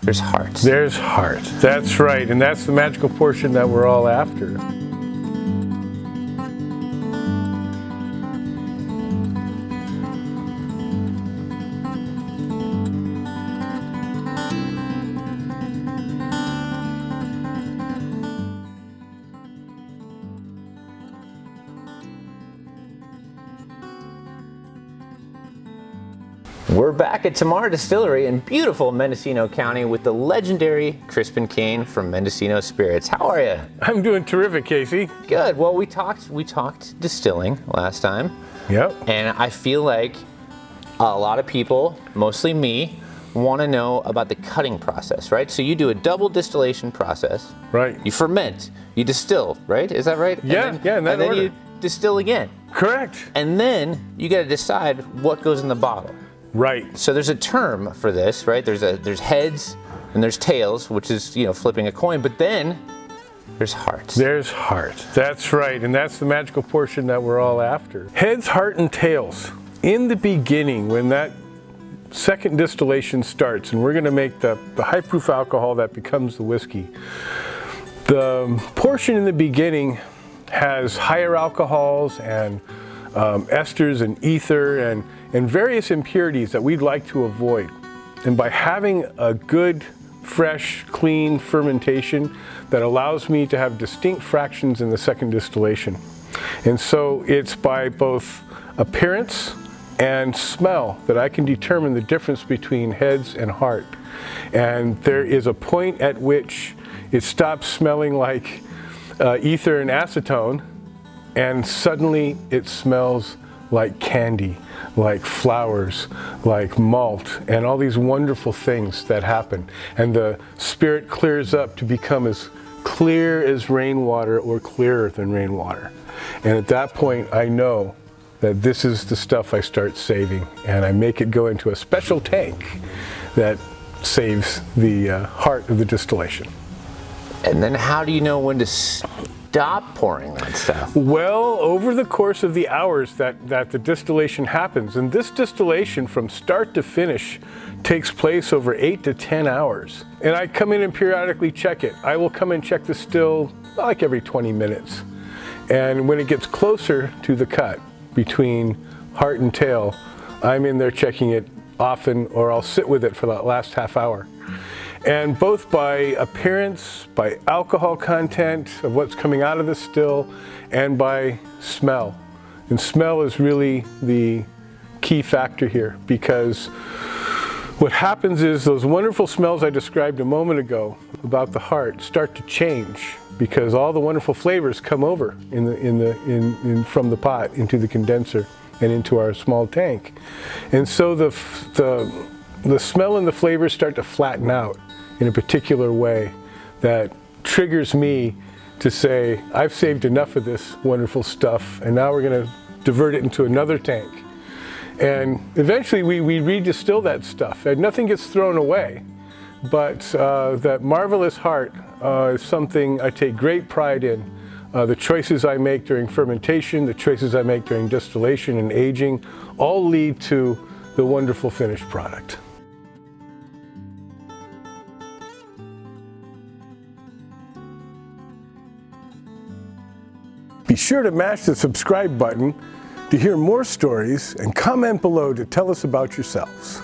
there's heart. There's heart. That's right, and that's the magical portion that we're all after. We're back at Tamar Distillery in beautiful Mendocino County with the legendary Crispin cane from Mendocino Spirits. How are you? I'm doing terrific, Casey. Good. Well, we talked distilling last time. Yep. And I feel like a lot of people, mostly me, want to know about the cutting process, right? So you do a double distillation process. Right. You ferment, you distill, right? Is that right? Yeah, in that and then order. you distill again. Correct. And then you got to decide what goes in the bottle. Right. So there's a term for this, right? There's heads and there's tails, which is, flipping a coin, but then there's hearts. There's heart. That's right, and that's the magical portion that we're all after. Heads, heart, and tails. In the beginning, when that second distillation starts, and we're going to make the high proof alcohol that becomes the whiskey, the portion in the beginning has higher alcohols and esters and ether and various impurities that we'd like to avoid. And by having a good, fresh, clean fermentation that allows me to have distinct fractions in the second distillation. And so it's by both appearance and smell that I can determine the difference between heads and heart. And there is a point at which it stops smelling like ether and acetone, and suddenly it smells like candy, like flowers, like malt, and all these wonderful things that happen. And the spirit clears up to become as clear as rainwater or clearer than rainwater. And at that point, I know that this is the stuff I start saving, and I make it go into a special tank that saves the heart of the distillation. And then how do you know when to stop pouring that stuff? Well, over the course of the hours that the distillation happens, and this distillation from start to finish takes place over 8 to 10 hours. And I come in and periodically check it. I will come and check the still like every 20 minutes. And when it gets closer to the cut between heart and tail, I'm in there checking it often, or I'll sit with it for that last half hour. And both by appearance, by alcohol content of what's coming out of the still, and by smell. And smell is really the key factor here, because what happens is those wonderful smells I described a moment ago about the heart start to change, because all the wonderful flavors come over from the pot into the condenser and into our small tank. And so the smell and the flavors start to flatten out in a particular way that triggers me to say, I've saved enough of this wonderful stuff, and now we're going to divert it into another tank. And eventually we redistill that stuff, and nothing gets thrown away. But that marvelous heart is something I take great pride in. The choices I make during fermentation, the choices I make during distillation and aging, all lead to the wonderful finished product. Be sure to mash the subscribe button to hear more stories, and comment below to tell us about yourselves.